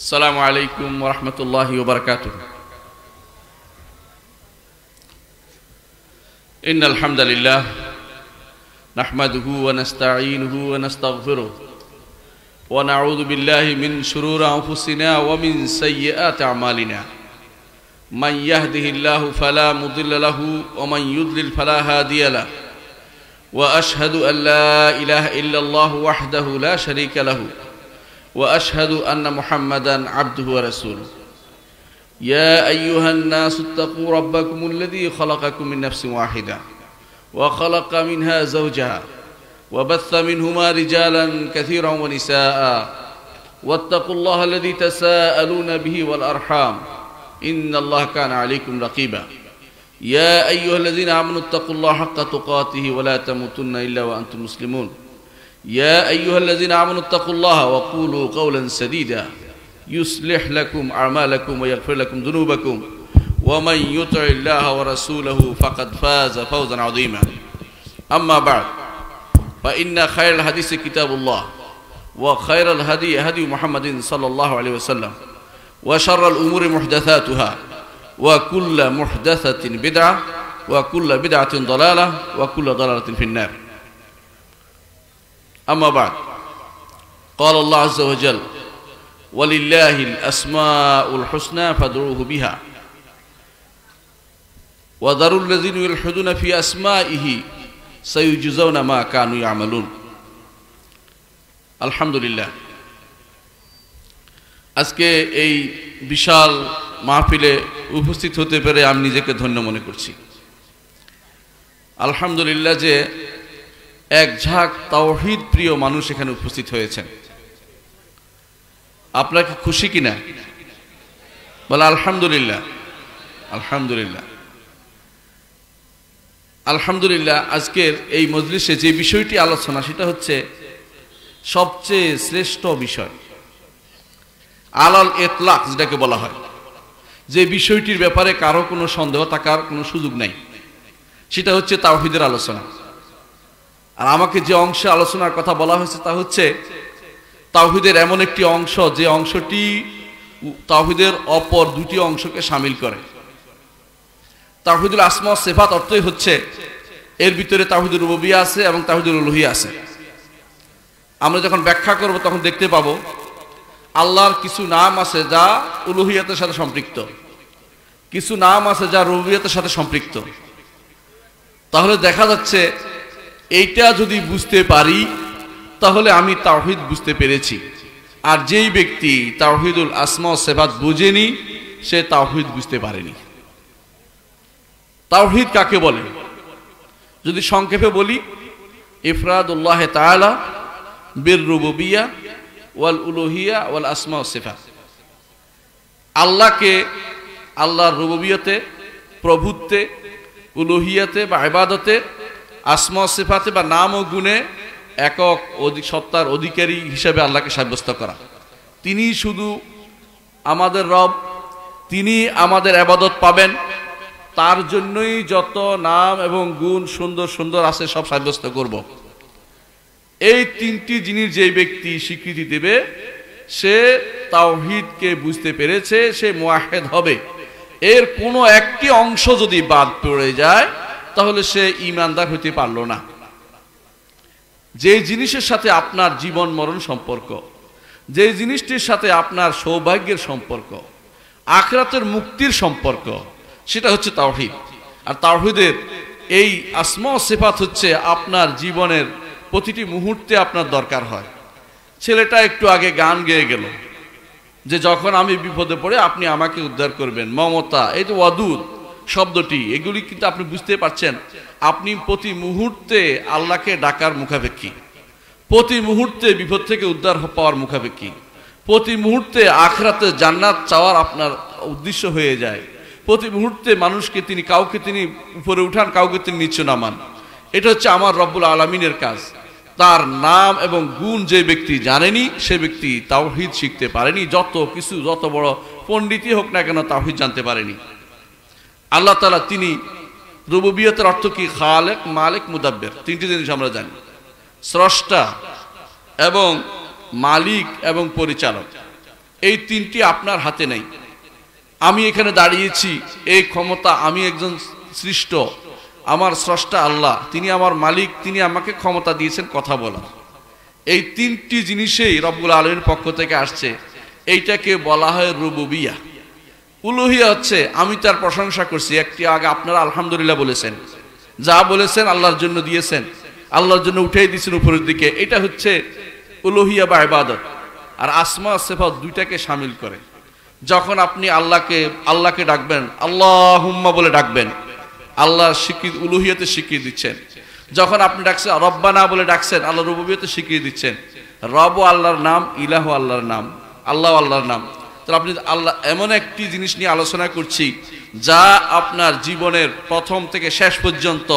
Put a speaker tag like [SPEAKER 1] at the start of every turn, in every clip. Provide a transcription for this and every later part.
[SPEAKER 1] السلام عليكم ورحمة الله وبركاته. إن الحمد لله نحمده ونستعينه ونستغفره ونعوذ بالله من شرور أنفسنا ومن سيئات أعمالنا. من يهده الله فلا مضل له ومن يضلل فلا هادي له. وأشهد أن لا إله إلا الله وحده لا شريك له وأشهد أن محمدا عبده ورسوله. يا أيها الناس اتقوا ربكم الذي خلقكم من نفس واحدة وخلق منها زوجها وبث منهما رجالا كثيرا ونساء واتقوا الله الذي تساءلون به والأرحام إن الله كان عليكم رقيبا. يا أيها الذين آمنوا اتقوا الله حق تقاته ولا تموتن إلا وأنتم مسلمون. يا أيها الذين آمنوا اتقوا الله وقولوا قولا سديدا يصلح لكم أعمالكم ويغفر لكم ذنوبكم ومن يطع الله ورسوله فقد فاز فوزا عظيما. أما بعد فإن خير الحديث كتاب الله وخير الهدي هدي محمد صلى الله عليه وسلم وشر الأمور محدثاتها وكل محدثة بدعة وكل بدعة ضلالة وكل ضلالة في النار. أما بعد قال الله عز وجل ولله الأسماء الحسنى فادعوه بها وذروا الذين يلحدون في أسمائه سيجزون ما كانوا يعملون. আলহামদুলিল্লাহ, আজকে এই বিশাল মাহফিলে উপস্থিত হতে পেরে আমি নিজেকে ধন্য মনে করছি। আলহামদুলিল্লাহ যে এক ঝাঁক তাওহীদ প্রিয় মানুষ এখানে উপস্থিত হয়েছেন। আপনারা কি খুশি কিনা? বলে আলহামদুলিল্লাহ। আলহামদুলিল্লাহ আলহামদুলিল্লাহ আজকের এই মজলিসে যে বিষয়টি আলোচনা সেটা হচ্ছে সবচেয়ে শ্রেষ্ঠ বিষয়, আলাল ইতলাক যেটাকে বলা হয়, যে বিষয়টির ব্যাপারে কারো কোনো সন্দেহ থাকার কোনো সুযোগ নাই, সেটা হচ্ছে তাওহীদের আলোচনা। আর আমাকে যে অংশে আলোচনার কথা বলা হয়েছে তা হচ্ছে তাওহীদের এমন একটি অংশ যে অংশটি তাওহীদের অপর দুটি অংশকে শামিল করে। তাওহীদুল আসমা ওয়াস সিফাত অর্থই হচ্ছে এর ভিতরে তাওহীদুর রুবুবিয়্যাহ আছে এবং তাওহীদুল উলুহিয়্যাহ আছে। আমরা যখন ব্যাখ্যা করব তখন দেখতে পাবো আল্লাহর কিছু নাম আছে যা উলুহিয়তের সাথে সম্পৃক্ত, কিছু নাম আছে যা রুবুবিয়তের সাথে সম্পৃক্ত। তাহলে দেখা যাচ্ছে এইটা যদি বুঝতে পারি তাহলে আমি তাওহীদ বুঝতে পেরেছি। আর যেই ব্যক্তি তাওহীদুল আসমা ওয়াস সিফাত বুঝেনি সে তাওহীদ বুঝতে পারেনি। তাওহীদ কাকে বলে? যদি সংক্ষেপে বলি, ইফরাদুল্লাহ তাআলা বির রুবুবিয়্যাহ ওয়াল উলুহিয়্যাহ ওয়াল আসমা ওয়াস সিফাত, আল্লাহকে আল্লাহর রুবুবিয়তে, প্রভুত্বে, উলুহিয়তে বা ইবাদতে, আসমা ওয়াস সিফাতে বা নাম ও গুণে একক সত্তার অধিকারী হিসেবে আল্লাহকে সাব্যস্ত করা। তিনি শুধু আমাদের রব, তিনি আমাদের ইবাদত পাবেন, তার জন্যই যত নাম এবং গুণ সুন্দর সুন্দর আছে সব সাব্যস্ত করব। এই তিনটি জিনিস যে ব্যক্তি স্বীকৃতি দেবে সে তাওহীদকে বুঝতে পেরেছে, সে মুওয়াহহিদ হবে। এর কোনো একটি অংশ যদি বাদ পড়ে যায় তাহলে সে ঈমানদার হতে পারল না। যে জিনিসের সাথে আপনার জীবন মরণ সম্পর্ক, যে জিনিসটির সাথে আপনার সৌভাগ্যের সম্পর্ক, আখিরাতের মুক্তির সম্পর্ক, সেটা হচ্ছে তাওহীদ। আর তাওহীদের এই আসমা ওয়াস সিফাত হচ্ছে আপনার জীবনের প্রতিটি মুহূর্তে আপনার দরকার হয়। ছেলেটা একটু আগে গান গেয়ে গেল যে যখন আমি বিপদে পড়ে আপনি আমাকে উদ্ধার করবেন, মমতা, এই যে ওয়াদুদ শব্দটি, এগুলি কিন্তু আপনি বুঝতে পারছেন। আপনি প্রতি মুহূর্তে আল্লাহকে ডাকার মুখাপেক্ষী, প্রতি মুহূর্তে বিপদ থেকে উদ্ধার পাওয়ার মুখাপেক্ষী, প্রতি মুহূর্তে আখিরাতে জান্নাত চাওয়ার আপনার উদ্দেশ্য হয়ে যায়। প্রতি মুহূর্তে মানুষকে তিনি, কাউকে তিনি উপরে উঠান, কাউকে তিনি নিচে নামান। এটা হচ্ছে আমার রব্বুল আলামিনের কাজ। তার নাম এবং গুণ যে ব্যক্তি জানেনি সে ব্যক্তি তাওহীদ শিখতে পারেনি। যত কিছু, যত বড় পণ্ডিতই হোক না কেন, তাওহীদ জানতে পারেনি। আল্লাহ তাআলা তিনি রুবুবিয়তের অর্থ কি? খালেক, মালিক, মুদাব্বির, তিনটি জিনিস আমরা জানি। স্রষ্টা এবং মালিক এবং পরিচালক। এই তিনটি আপনার হাতে নেই। আমি এখানে দাঁড়িয়েছি, এই ক্ষমতা, আমি একজন সৃষ্ট, আমার স্রষ্টা আল্লাহ, তিনি আমার মালিক, তিনি আমাকে ক্ষমতা দিয়েছেন কথা বলার। এই তিনটি জিনিসেই রব্বুল আলামিনের পক্ষ থেকে আসছে। এইটাকে বলা হয় রুবুবিয়া। উলুহিয়া হচ্ছে আমি তার প্রশংসা করছি। একটি আগে আপনারা আলহামদুলিল্লাহ বলেছেন, যা বলেছেন আল্লাহর জন্য দিয়েছেন, আল্লাহর জন্য উঠেই দিয়েছেন উপরের দিকে, এটা হচ্ছে উলুহিয়া বা ইবাদত। আর আসমা সিফাত দুইটাকে শামিল করে। যখন আপনি আল্লাহকে ডাকবেন, আল্লাহুম্মা বলে ডাকবেন, আল্লাহর স্বীকৃতি, উলুহিয়াতে স্বীকৃতি দিচ্ছেন। যখন আপনি ডাকছেন রব্বানা বলে ডাকছেন, আল্লাহ রুবুবিয়তে স্বীকৃতি দিচ্ছেন। রব আল্লাহর নাম, ইলাহু আল্লাহর নাম, আল্লাহ আল্লাহর নাম। তো আপনি আল্লাহ, এমন একটি জিনিস নিয়ে আলোচনা করছি যা আপনার জীবনের প্রথম থেকে শেষ পর্যন্ত,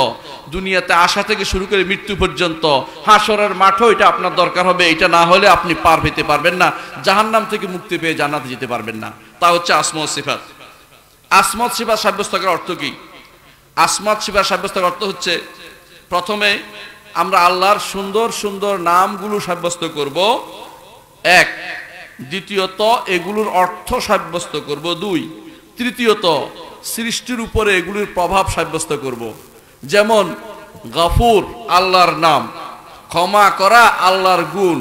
[SPEAKER 1] দুনিয়াতে আসা থেকে শুরু করে মৃত্যু পর্যন্ত, হাসরের মাঠও এটা আপনার দরকার হবে। এটা না হলে আপনি পার পেতে পারবেন না, জাহান্নাম থেকে মুক্তি পেয়ে জান্নাতে যেতে পারবেন না। তা হচ্ছে আসমা ও সিফাত। আসমা ও সিফাত সাব্যস্ত করার অর্থ কি? আসমা ও সিফাত সাব্যস্ত করার অর্থ হচ্ছে, প্রথমে আমরা আল্লাহর সুন্দর সুন্দর নামগুলো সাব্যস্ত করব, এক। দ্বিতীয়ত এগুলোর অর্থ সাব্যস্ত করব, দুই। তৃতীয়ত সৃষ্টির উপরে এগুলির প্রভাব সাব্যস্ত করব। যেমন গফুর আল্লাহর নাম, ক্ষমা করা আল্লাহর গুণ,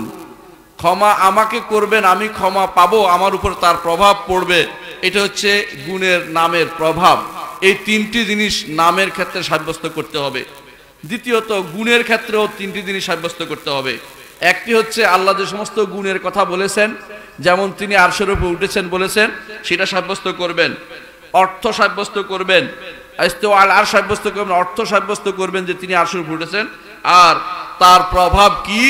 [SPEAKER 1] ক্ষমা আমাকে করবেন, আমি ক্ষমা পাবো, আমার উপর তার প্রভাব পড়বে, এটা হচ্ছে গুণের, নামের প্রভাব। এই তিনটি জিনিস নামের ক্ষেত্রে সাব্যস্ত করতে হবে। দ্বিতীয়ত গুণের ক্ষেত্রেও তিনটি জিনিস সাব্যস্ত করতে হবে। একটি হচ্ছে আল্লাহ যে সমস্ত গুণের কথা বলেছেন, যেমন তিনি আরশের উপর উঠেছেন বলেছেন, সেটা সাব্যস্ত করবেন। অর্থ সাব্যস্ত করবেন, আর সাব্যস্ত করবেন, অর্থ সাব্যস্ত করবেন যে তিনি আরশের উপর উঠেছেন। আর তার প্রভাব কি,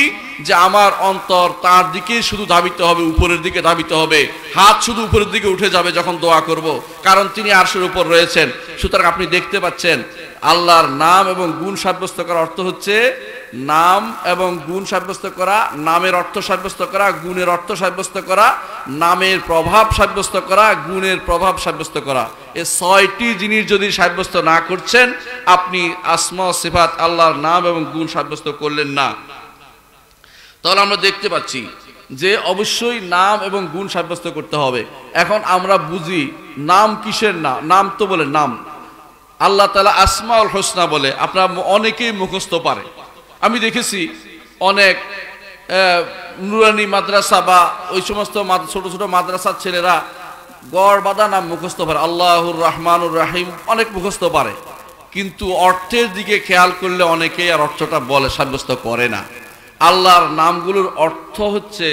[SPEAKER 1] যে আমার অন্তর তার দিকে শুধু ধাবিত হবে, উপরের দিকে ধাবিত হবে, হাত শুধু উপরের দিকে উঠে যাবে যখন দোয়া করব, কারণ তিনি আরশের উপর রয়েছেন। সুতরাং আপনি দেখতে পাচ্ছেন আল্লাহর নাম এবং গুণ সাব্যস্ত করার অর্থ হচ্ছে নাম এবং গুণ সাব্যস্ত করা, নামের অর্থ সাব্যস্ত করা, গুণের অর্থ সাব্যস্ত করা, নামের প্রভাব সাব্যস্ত করা, গুণের প্রভাব সাব্যস্ত করা। এই ছয়টি জিনিস যদি সাব্যস্ত না করছেন, আপনি আসমা ও সিফাত, আল্লাহর নাম এবং গুণ সাব্যস্ত করলেন না। তাহলে আমরা দেখতে পাচ্ছি যে অবশ্যই নাম এবং গুণ সাব্যস্ত করতে হবে। এখন আমরা বুঝি নাম কিসের নাম। নাম তো বলে নাম, আল্লাহ তাআলা আসমাউল হোসনা বলে, আপনারা অনেকেই মুখস্থ পারে। আমি দেখেছি অনেক নুরানি মাদ্রাসা বা ওই সমস্ত ছোট ছোট মাদ্রাসার ছেলেরা গড় বাঁধা নাম মুখস্থ পারে, আল্লাহুর রহমানুর রাহিম অনেক মুখস্থ পারে, কিন্তু অর্থের দিকে খেয়াল করলে অনেকেই আর অর্থটা বলে, সাব্যস্ত করে না। আল্লাহর নামগুলোর অর্থ হচ্ছে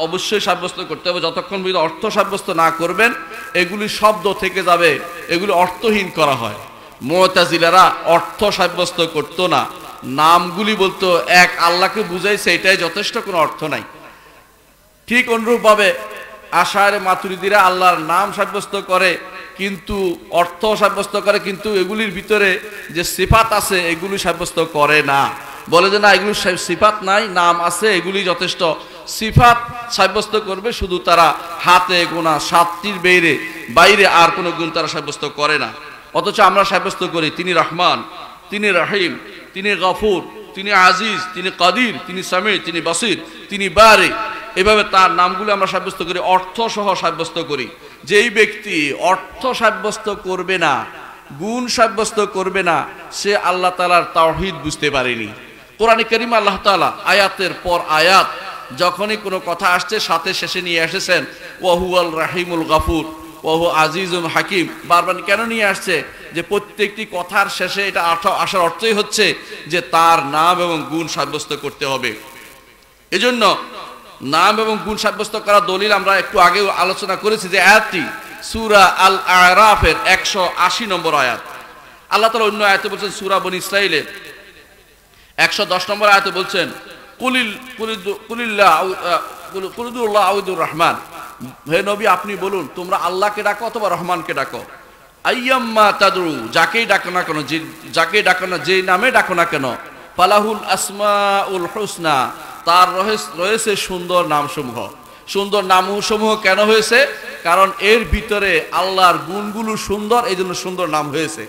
[SPEAKER 1] অবশ্যই সাব্যস্ত করতে হবে। যতক্ষণ পর্যন্ত অর্থ সাব্যস্ত না করবেন, এগুলি শব্দ থেকে যাবে, এগুলি অর্থহীন করা হয়। মুতাজিলারা অর্থ সাব্যস্ত করতো না, নামগুলি বলতো এক আল্লাহকে বুঝাইছে, এটাই যথেষ্ট, কোনো অর্থ নাই। ঠিক অনুরূপভাবে আশারে মাতুরিদিরা আল্লাহর নাম সাব্যস্ত করে, কিন্তু অর্থ সাব্যস্ত করে, কিন্তু এগুলির ভিতরে যে সিফাত আছে এগুলি সাব্যস্ত করে না। বলে যে না, এগুলি সিফাত নাই, নাম আছে, এগুলি যথেষ্ট। সিফাত সাব্যস্ত করবে শুধু তারা হাতে গোনা 7টির বাইরে আর কোনো গুণ তারা সাব্যস্ত করে না। অথচ আমরা সাব্যস্ত করি তিনি রহমান, তিনি রহিম, তিনি গফুর, তিনি আজিজ, তিনি কাদির, তিনি সামির, তিনি বাসির, তিনি বারি। এভাবে তার নামগুলো আমরা সাব্যস্ত করি, অর্থ সহ সাব্যস্ত করি। যেই ব্যক্তি অর্থ সাব্যস্ত করবে না, গুণ সাব্যস্ত করবে না, সে আল্লাহ তাআলার তাওহীদ বুঝতে পারেনি। কোরআনে কারীম আল্লাহ তাআলা আয়াতের পর আয়াত যখনই কোনো কথা আসছে সাথে শেষে নিয়ে এসেছেন ওয়া হুয়াল রাহিমুল গাফুর ওয়া হুয়া আজিজুল হাকিম। বারবার কেন নিয়ে আসছে? যে প্রত্যেকটি কথার শেষে এটা আসার অর্থই হচ্ছে যে তার নাম এবং গুণ সাব্যস্ত করতে হবে। এজন্য নাম এবং গুণ সাব্যস্ত করা দলিল আমরা একটু আগে আলোচনা করেছি, যে আয়াতটি সূরা আল আরাফের 180 নম্বর আয়াত। আল্লাহ তাআলা অন্য আয়াতে বলছেন, সূরা বনী ইসরাঈলের 110 নম্বর আয়াতে বলছেন, কুলিল্লাহ আউদুর রহমান, হে নবী আপনি বলুন তোমরা আল্লাহকে ডাকো অথবা রহমানকে ডাকো। আইয়াম্মা তাদরু, যাকেই ডাকো না কেন, যাকে ডাকো না, যে নামে ডাকো না কেন, ফালাহুল আসমাউল হুসনা, তার রয়েছে সুন্দর নামসমূহ। সুন্দর নামসমূহ কেন হয়েছে? কারণ এর ভিতরে আল্লাহর গুণগুলো সুন্দর, এই জন্য সুন্দর নাম হয়েছে।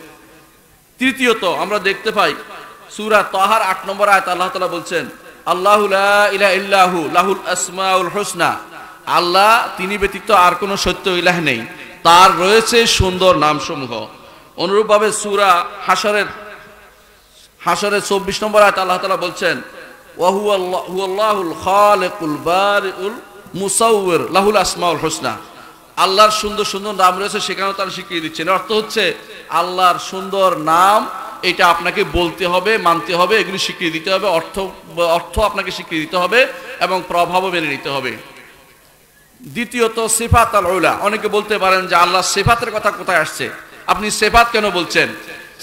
[SPEAKER 1] তৃতীয়ত আমরা দেখতে পাই সূরা তাহার 8 নম্বর আয়াত আল্লাহ তাআলা বলছেন, আল্লাহু লা ইলাহা ইল্লাহু লাহুল আসমাউল হুসনা, আল্লাহ তিনি ব্যতীত আর কোনো সত্য ইলাহ নেই, তার রয়েছে সুন্দর নামসমূহ। অনুরূপভাবে সূরা হাশরের 24 নম্বর আয়াতে আল্লাহ তাআলা বলছেন হুয়াল্লাহুল খালিকুল বারিউল মুসাউবির লাহুল আসমাউল হুসনা। আল্লাহর সুন্দর সুন্দর নাম রয়েছে, সেখানেও তারা শিখিয়ে দিচ্ছেন। অর্থ হচ্ছে আল্লাহর সুন্দর নাম এটা আপনাকে বলতে হবে, মানতে হবে, এগুলি শিখিয়ে দিতে হবে, অর্থ আপনাকে শিখিয়ে দিতে হবে এবং প্রভাবও মেনে নিতে হবে। দ্বিতীয়ত সিফাত আল উলা। অনেকে বলতে পারেন যে আল্লাহ সিফাতের কথা কোথায় আসছে, আপনি সিফাত কেন বলছেন?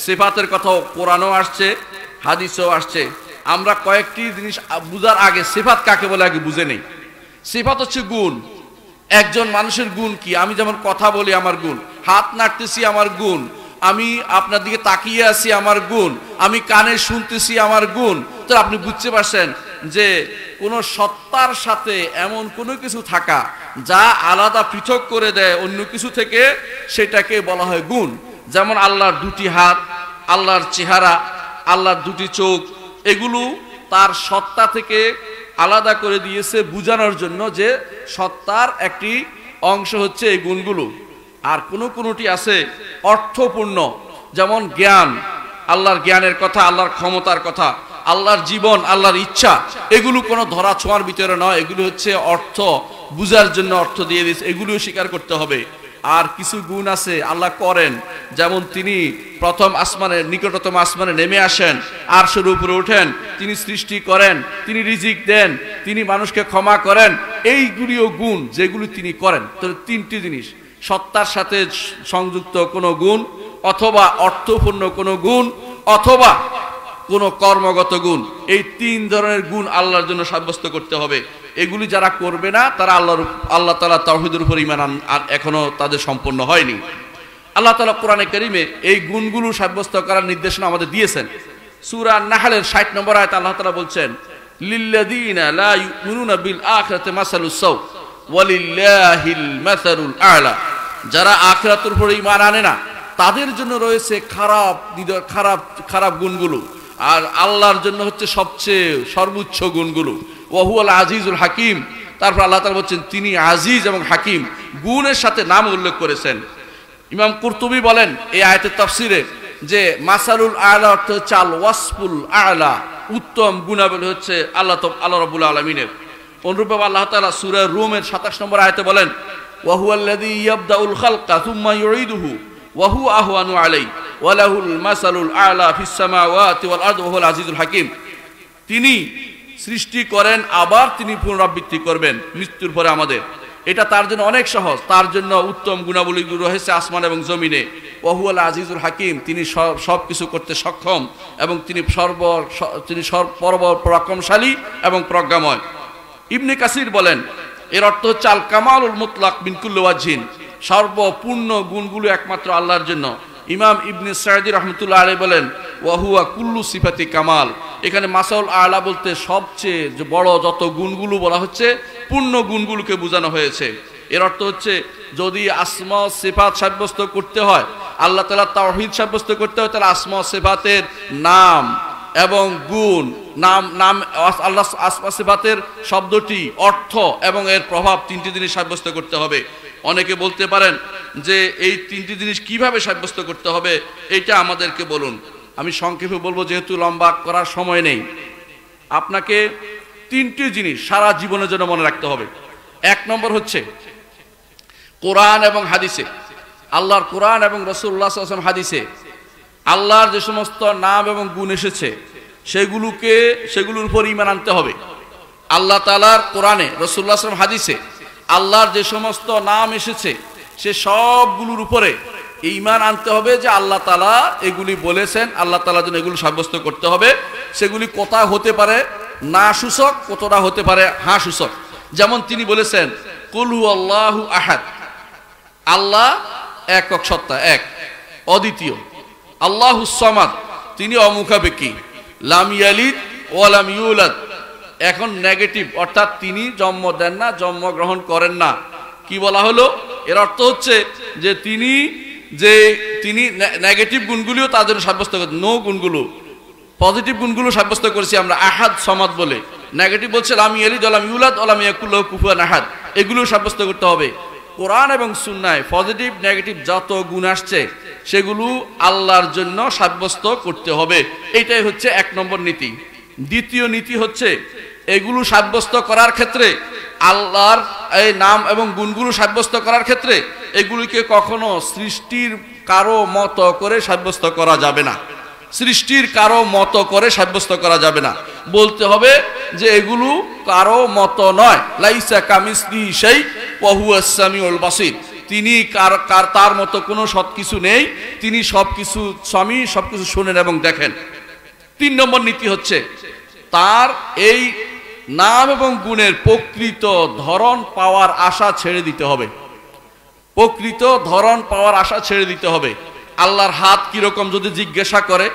[SPEAKER 1] সিফাতের কথাও কোরআনও আসছে, হাদিসেও আসছে। আমরা কয়েকটি জিনিস বুঝার আগে সিফাত কাকে বলে আগে বুঝে নেই। সিফাত হচ্ছে গুণ। একজন মানুষের গুণ কি? আমি যেমন কথা বলি আমার গুণ, হাত নাড়তেছি আমার গুণ, আমি আপনার দিকে তাকিয়ে আছি আমার গুণ, আমি কানে শুনতেছি আমার গুণ। তো আপনি বুঝতে পারছেন যে কোনো সত্তার সাথে এমন কোনো কিছু থাকা যা আলাদা পৃথক করে দেয় অন্য কিছু থেকে, সেটাকে বলা হয় গুণ। যেমন আল্লাহর দুটি হাত, আল্লাহর চেহারা, আল্লাহর দুটি চোখ, এগুলো তার সত্তা থেকে আলাদা করে দিয়েছে বোঝানোর জন্য যে সত্তার একটি অংশ হচ্ছে এই গুণগুলো। আর কোনোটি আছে অর্থপূর্ণ, যেমন জ্ঞান, আল্লাহর জ্ঞানের কথা, আল্লাহর ক্ষমতার কথা, আল্লাহর জীবন, আল্লাহর ইচ্ছা, এগুলো কোনো ধরা ছোঁয়ার ভিতরে নয়, এগুলো হচ্ছে অর্থ বুঝার জন্য অর্থ দিয়ে দিয়েছে, এগুলিও স্বীকার করতে হবে। আর কিছু গুণ আছে আল্লাহ করেন, যেমন তিনি প্রথম আসমানের নিকটতম আসমানে নেমে আসেন, আরশের উপরে ওঠেন, তিনি সৃষ্টি করেন, তিনি রিজিক দেন, তিনি মানুষকে ক্ষমা করেন, এইগুলিও গুণ যেগুলি তিনি করেন। তো তিনটি জিনিস, সত্তার সাথে সংযুক্ত কোনো গুণ, অথবা অর্থপূর্ণ কোনো গুণ, অথবা কোনো কর্মগত গুণ, এই তিন ধরনের গুণ আল্লাহর জন্য সাব্যস্ত করতে হবে। এগুলি যারা করবে না তারা আল্লাহ তাআলা তাওহীদের উপর ঈমান আর এখনো তাদের সম্পূর্ণ হয়নি। আল্লাহ তাআলা কোরআনে কারীমে এই গুণগুলো সাব্যস্ত করার নির্দেশনা আমাদের দিয়েছেন। সূরা আন-নাহলের 60 নম্বর আয়াতে আল্লাহ তাআলা বলছেন লিল্লাযীনা লা ইউমিনুনা বিল আখিরাতি মাসালুস সাও ওয়ালিল্লাহিল মাসালুল আ'লা। যারা আখিরাতের উপর ঈমান আনে না তাদের জন্য রয়েছে খারাপ গুণগুলো, আর আল্লাহর জন্য হচ্ছে সবচেয়ে সর্বোচ্চ গুণগুলো। ওয়া হুয়াল আজিজুল হাকিম। তারপর আল্লাহ তাআলা বলছেন তিনি আজিজ এবং হাকিম, গুণের সাথে নাম উল্লেখ করেছেন। ইমাম কুরতুবী বলেন এই আয়াতের তাফসিরে যে মাসালুল আ'লা অর্থ হচ্ছে আল ওয়াসফুল আ'লা, উত্তম গুণাবলী হচ্ছে আল্লাহ রাব্বুল আলামিনের। অনুরূপভাবে আল্লাহ তাআলা সূরা রুমের 27 নম্বর আয়াতে বলেন ওয়া হুয়াল্লাযী ইয়াবদাউল খালকা সুম্মা ইউঈদুহু ওয়া হুয়া আহওয়ানু আলাইহি ওয়া লাহুল মাসালুল আ'লা ফিস সামাওয়াতি ওয়াল আরদি ওয়া হুয়াল আজিজুল হাকিম। তিনি সৃষ্টি করেন, আবার তিনি পুনরাবৃত্তি করবেন মৃত্যুর পরে আমাদের। এটা তার জন্য অনেক সহজ, তার জন্য উত্তম গুণাবলীগুলো রয়েছে আসমান এবং জমিনে। ওয়া হুয়াল আজিজুল হাকিম, তিনি সব কিছু করতে সক্ষম এবং তিনি পরাক্রমশালী এবং প্রজ্ঞাময়। ইবনে কাসির বলেন এর অর্থ হচ্ছে আল কামালুল মুতলাক মিন কুল্লি ওয়াজহিন, সর্বপূর্ণ গুণগুলো একমাত্র আল্লাহর জন্য। ইমাম ইবনে সাঈদী রাহমাতুল্লাহ আলাইহি বলেন ওয়া হুয়া কুল্লু সিফাতি কামাল। এখানে মাসাউল আ'লা বলতে সবচেয়ে যে বড় যত গুণগুলো বলা হচ্ছে পূর্ণ গুণগুলোকে বোঝানো হয়েছে। এর অর্থ হচ্ছে যদি আসমা সিফাত সাব্যস্ত করতে হয়, আল্লাহ তাআলা তাওহীদ সাব্যস্ত করতে হয়, তাহলে আসমা সিফাতের নাম এবং গুণ, নাম আল্লাহ আসমা সিফাতের শব্দটি, অর্থ এবং এর প্রভাব, তিনটি জিনিস সাব্যস্ত করতে হবে। অনেকে বলতে পারেন যে এই তিনটি জিনিস কিভাবে সাব্যস্ত করতে হবে এটা আমাদেরকে বলুন। আমি সংক্ষেপে বলবো যেহেতু লম্বা করার সময় নেই। আপনাকে তিনটি জিনিস সারা জীবনের জন্য মনে রাখতে হবে। এক নম্বর হচ্ছে কোরআন এবং হাদিসে, আল্লাহর কোরআন এবং রাসূলুল্লাহ সাল্লাল্লাহু আলাইহি ওয়াসাল্লাম হাদিসে আল্লাহর যে সমস্ত নাম এবং গুণ এসেছে সেগুলোর উপর ঈমান আনতে হবে। আল্লাহ তাআলার কোরআনে, রাসূলুল্লাহ সাল্লাল্লাহু আলাইহি ওয়াসাল্লাম হাদিসে আল্লাহর যে সমস্ত নাম এসেছে সে সবগুলোর উপরে ঈমান আনতে হবে যে আল্লাহ তাআলা এগুলি বলেছেন, আল্লাহ তাআলার জন্য এগুলো সাব্যস্ত করতে হবে। সেগুলি কোথা হতে পারে না সূচক, কতটা হতে পারে হ্যাঁ সূচক। যেমন তিনি বলেছেন কুল হুয়াল্লাহু আহাদ, আল্লাহ একক সত্তা, এক অদ্বিতীয়। আল্লাহুস সামাদ, তিনি অমুখাপেক্ষী। লাম ইয়ালিদ ওয়া লাম ইউলাদ, এখন নেগেটিভ, অর্থাৎ তিনি জন্ম দেন না, জন্মগ্রহণ করেন না। কি বলা হলো? এর অর্থ হচ্ছে যে তিনি নেগেটিভ গুণগুলিও তাদের সাব্যস্ত করেন, নো গুণগুলো, পজিটিভ গুণগুলো সাব্যস্ত করেছি আমরা আহাদ সামাদ বলে। নেগেটিভ বলছে লাম ইয়ালিদ ওয়া লাম ইউলাদ ওয়া লাম ইয়াকুল লাহু কুফুয়ান আহাদ, এগুলো সাব্যস্ত করতে হবে। কোরআন এবং সুন্নায় পজিটিভ নেগেটিভ যত গুণ আসছে সেগুলো আল্লাহর জন্য সাব্যস্ত করতে হবে। এইটাই হচ্ছে 1 নম্বর নীতি। দ্বিতীয় নীতি হচ্ছে এগুলো সাব্যস্ত করার ক্ষেত্রে, আল্লাহর এই নাম এবং গুণগুলো সাব্যস্ত করার ক্ষেত্রে এগুলিকে কখনো সৃষ্টির কারো মতো করে সাব্যস্ত করা যাবে না। সৃষ্টির কারো মতো করে সাব্যস্ত করা যাবে না। বলতে হবে যে এগুলো কারো মতো নয়। লাইসা কামিসলিহি শাই ওয়া হুয়াস সামিউল বাসীর। তিনি তার মতো কোনো সবকিছু নেই, তিনি সবকিছু স্বামী, সবকিছু শুনেন এবং দেখেন। 3 নম্বর নীতি হচ্ছে তার এই নাম এবং গুণের প্রকৃত ধরন পাওয়ার আশা ছেড়ে দিতে হবে। প্রকৃত ধরন পাওয়ার আশা ছেড়ে দিতে হবে। আল্লাহর হাত কিরকম যদি জিজ্ঞাসা করে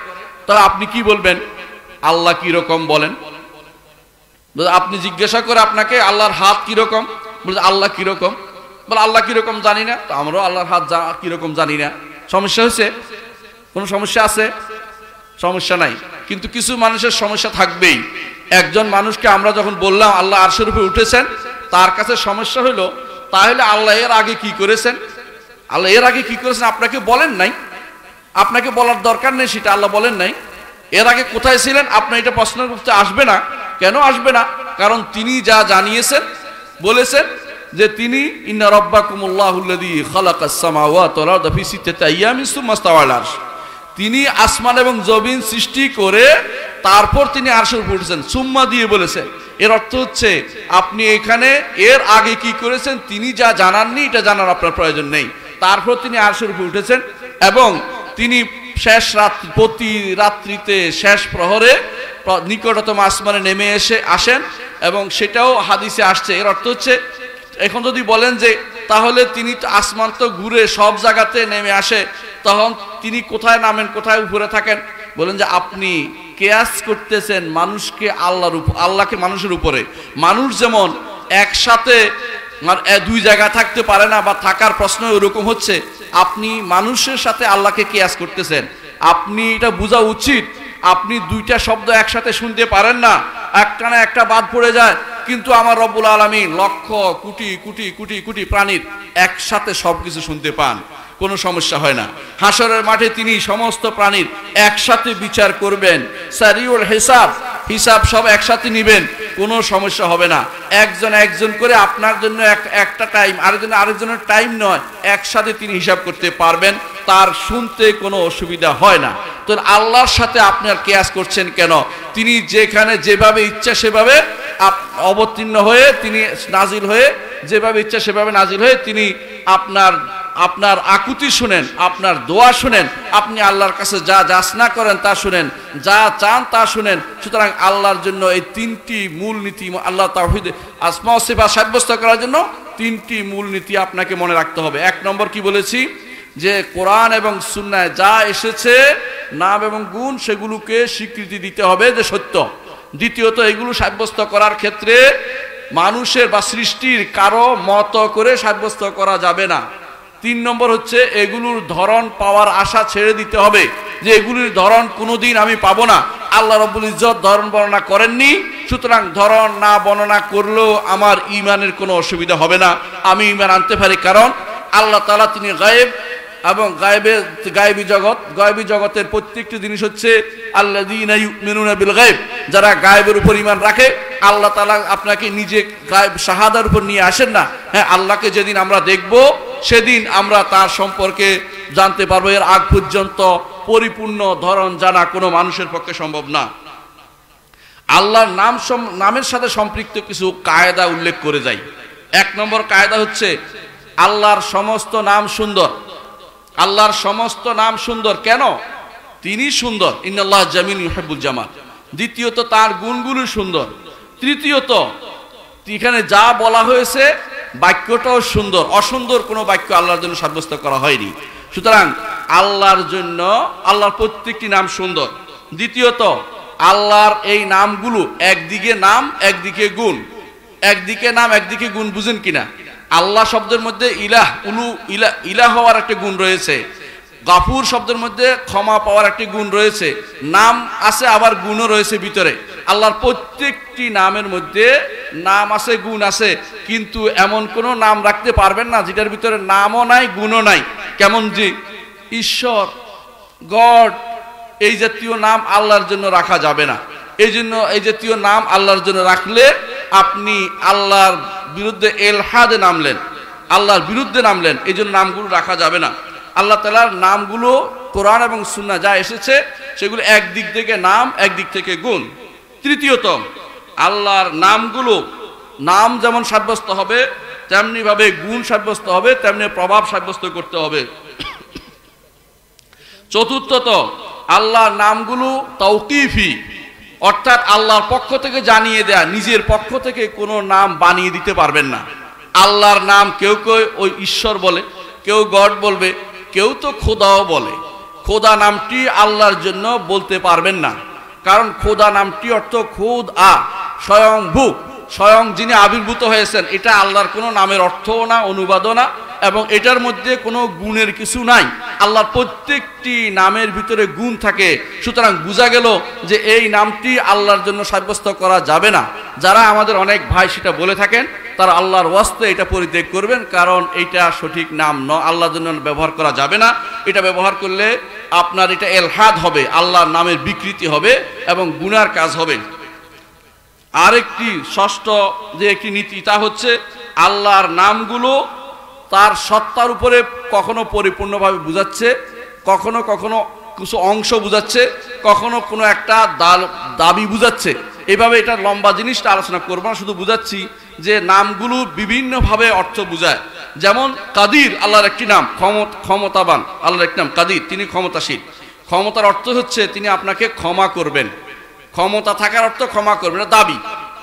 [SPEAKER 1] তাহলে আপনি কি বলবেন? আল্লাহ কিরকম বলেন। আপনি জিজ্ঞাসা করে আপনাকে আল্লাহর হাত কিরকম, বলে আল্লাহ কিরকম, বলে আল্লাহ কিরকম জানি না, তো আমরাও আল্লাহর হাত কিরকম জানি না। সমস্যা হয়েছে? কোনো সমস্যা আছে? সমস্যা নাই। কিন্তু কিছু মানুষের সমস্যা থাকবেই। একজন মানুষকে আমরা যখন বললাম আল্লাহ আরশের উপরে উঠেছেন, তার কাছে সমস্যা হলো তাহলে আল্লাহ এর আগে কি করেছেন, আল্লাহ এর আগে কি করেছেন আপনাকে বলেন নাই, আপনাকে বলার দরকার নেই, সেটা আল্লাহ বলেন নাই। এর আগে কোথায় ছিলেন আপনার এটা প্রশ্ন করতে আসবে না। কেন আসবে না? কারণ তিনি যা জানিয়েছেন, বলেছেন যে তিনি ইন্না রাব্বাকুমুল্লাহুল্লাযী খালাকাস সামাওয়াতি ওয়াল আরদা ফি সিত্তাতি আইয়ামিন সুম্মা ইস্তাওয়া আলাল আরশ। তিনি আসমান এবং জমিন সৃষ্টি করে তারপর তিনি আরশের উপর উঠেছেন। সুম্মা দিয়ে বলেছেন, এর অর্থ হচ্ছে আপনি এখানে এর আগে কি করেছেন তিনি যা জানাননি এটা জানার আপনার প্রয়োজন নেই। তারপর তিনি আরশের উপর উঠেছেন এবং তিনি শেষ রাত্রি, প্রতি রাত্রিতে শেষ প্রহরে নিকটতম আসমানে নেমে আসেন এবং সেটাও হাদিসে আসছে। এর অর্থ হচ্ছে এখন যদি বলেন যে তাহলে তিনি তো আসমান তো ঘুরে সব জায়গাতে নেমে আসে, তখন তিনি কোথায় নামেন, কোথায় উপরে থাকেন? বলেন যে আপনি কিয়াস করতেছেন মানুষকে আল্লাহর উপর, আল্লাহকে মানুষের উপরে। মানুষ যেমন একসাথে 2 জায়গা থাকতে পারে না বা থাকার প্রশ্ন এরকম হচ্ছে, আপনি মানুষের সাথে আল্লাহকে কিয়াস করতেছেন। আপনি এটা বোঝা উচিত আপনি 2টা শব্দ একসাথে শুনতে পারেন না, একটা না একটা বাদ পড়ে যায়, কিন্তু আমার রব্বুল আলামিন লক্ষ কোটি কোটি কোটি কোটি প্রাণীর একসাথে সবকিছু শুনতে পান, কোনো সমস্যা হয় না। হাসরের মাঠে তিনি সমস্ত প্রাণীর একসাথে বিচার করবেন, সারিউল হিসাব, হিসাব সব একসাথে নেবেন, কোনো সমস্যা হবে না। একজন করে আপনার জন্য একটা টাইম, আরেকজনের টাইম নয়, একসাথে তিনি হিসাব করতে পারবেন, তার শুনতে কোনো অসুবিধা হয় না। তো আল্লাহর সাথে আপনার কিয়াস করছেন কেন? তিনি যেখানে যেভাবে ইচ্ছা সেভাবে অবতীর্ণ হয়ে, তিনি নাজিল হয়ে, যেভাবে ইচ্ছা সেভাবে নাজিল হয়ে তিনি আপনার আকুতি শুনেন, আপনার দোয়া শুনেন, আপনি আল্লাহর কাছে যা যাচনা করেন তা শুনেন, যা চান তা শুনেন। সুতরাং আল্লাহর জন্য এই 3টি মূল নীতি, আল্লাহ তাওহীদ আসমা ও সিফাত সাব্যস্ত করার জন্য 3টি মূল নীতি আপনাকে মনে রাখতে হবে। 1 নম্বর কি বলেছি? যে কোরআন এবং সুন্নায় যা এসেছে নাম এবং গুণ সেগুলোকে স্বীকৃতি দিতে হবে যে সত্য। দ্বিতীয়ত এগুলো সাব্যস্ত করার ক্ষেত্রে মানুষের বা সৃষ্টির কারো মতো করে সাব্যস্ত করা যাবে না। 3 নম্বর হচ্ছে এগুলোর ধরন পাওয়ার আশা ছেড়ে দিতে হবে, যে এগুলির ধরন কোনোদিন আমি পাবো না। আল্লাহ রাব্বুল ইজ্জত ধরন বর্ণনা করেননি, সুতরাং ধরন না বর্ণনা করলেও আমার ঈমানের কোনো অসুবিধা হবে না, আমি ঈমান আনতে পারি। কারণ আল্লাহ তাআলা তিনি গায়েব এবং গায়েবী জগতের প্রত্যেকটি জিনিস হচ্ছে আল্লাযীনা ইউমিনুনা বিল গায়ব, যারা গায়েবের উপর ঈমান রাখে। আল্লাহ তাআলা আপনাকে নিজে গায়েব শাহাদার উপর নিয়ে আসেন না। হ্যাঁ, আল্লাহকে যেদিন আমরা দেখব সেদিন আমরা তার সম্পর্কে জানতে পারবো। এর আগ পর্যন্ত পরিপূর্ণ ধরন জানা কোনো মানুষের পক্ষে সম্ভব না। আল্লাহর নামের সাথে সম্পৃক্ত কিছু কায়দা উল্লেখ করে যাই। 1 নম্বর কায়দা হচ্ছে আল্লাহর সমস্ত নাম সুন্দর। আল্লাহর সমস্ত নাম সুন্দর। কেন? তিনি সুন্দর, ইন্নাল্লাহ জামিল ইউহিব্বুল জামাল। দ্বিতীয়ত তার গুণগুলো সুন্দর। তৃতীয়ত এখানে যা বলা হয়েছে বাক্যটাও সুন্দর, অসুন্দর কোনো বাক্য আল্লাহর জন্য সাব্যস্ত করা হয়নি। সুতরাং আল্লাহর জন্য আল্লাহর প্রত্যেকটি নাম সুন্দর। দ্বিতীয়ত আল্লাহর এই নামগুলো একদিকে নাম একদিকে গুণ, একদিকে নাম একদিকে গুণ, বুঝেন কিনা? আল্লাহ শব্দের মধ্যে ইলাহ হওয়ার একটা গুণ রয়েছে, গাফুর শব্দের মধ্যে ক্ষমা পাওয়ার একটি গুণ রয়েছে, নাম আছে আবার গুণও রয়েছে ভিতরে। আল্লাহর প্রত্যেকটি নামের মধ্যে নাম আছে, গুণ আছে, কিন্তু এমন কোনো নাম রাখতে পারবেন না যেটার ভিতরে নামও নাই, গুণও নাই। কেমন যে ঈশ্বর, গড, এই জাতীয় নাম আল্লাহর জন্য রাখা যাবে না। এই জন্য এই জাতীয় নাম আল্লাহর জন্য রাখলে আপনি আল্লাহর বিরুদ্ধে এলহাদে নামলেন, আল্লাহর বিরুদ্ধে নামলেন। এই জন্য নামগুলো রাখা যাবে না। আল্লাহ তাআলার নামগুলো কোরআন এবং সুন্নাহ যা এসেছে সেগুলো একদিক থেকে নাম, একদিক থেকে গুণ। তৃতীয়ত, আল্লাহর নামগুলো নাম যেমন সাব্যস্ত হবে তেমনি ভাবে গুণ সাব্যস্ত হবে, তেমনি প্রভাব সাব্যস্ত করতে হবে। চতুর্থত, আল্লাহর নামগুলো তাওকিফি, অর্থাৎ আল্লাহর পক্ষ থেকে জানিয়ে দেয়া, নিজের পক্ষ থেকে কোনো নাম বানিয়ে দিতে পারবেন না। আল্লাহর নাম কেউ কেউ ওই ঈশ্বর বলে, কেউ গড বলবে, কেউ তো খোদাও বলে। খোদা নামটি আল্লাহর জন্য বলতে পারবেন না, কারণ খোদা নামটি অর্থ খুদ আ, স্বয়ংভূ, স্বয়ং যিনি আবির্ভূত হয়েছেন। এটা আল্লাহর কোনো নামের অর্থও না, অনুবাদও না, এবং এটার মধ্যে কোনো গুণের কিছু নাই। আল্লাহর প্রত্যেকটি নামের ভিতরে গুণ থাকে। সুতরাং বোঝা গেল যে এই নামটি আল্লাহর জন্য সাব্যস্ত করা যাবে না। যারা আমাদের অনেক ভাই সেটা বলে থাকেন, তারা আল্লাহর ওয়াস্তে এটা পরিত্যাগ করবেন, কারণ এটা সঠিক নাম নয়, আল্লাহর জন্য ব্যবহার করা যাবে না। এটা ব্যবহার করলে আপনার এটা এলহাদ হবে, আল্লাহর নামের বিকৃতি হবে এবং গুনার কাজ হবে। আরেকটি ষষ্ঠ যে একটি নীতি, তা হচ্ছে আল্লাহর নামগুলো তার সত্তার উপরে কখনো পরিপূর্ণভাবে বুঝাচ্ছে, কখনো কখনো কিছু অংশ বুঝাচ্ছে, কখনো কোনো একটা দাবি বুঝাচ্ছে। এইভাবে এটা লম্বা জিনিসটা আলোচনা করব না, শুধু বুঝাচ্ছি যে নামগুলো বিভিন্নভাবে অর্থ বুঝায়। যেমন কাদির আল্লাহর একটি নাম, ক্ষমতাবান আল্লাহর একটি নাম কাদির, তিনি ক্ষমতাশীল। ক্ষমতার অর্থ হচ্ছে তিনি আপনাকে ক্ষমা করবেন, ক্ষমতা থাকার অর্থ ক্ষমা করবেন, এটা দাবি,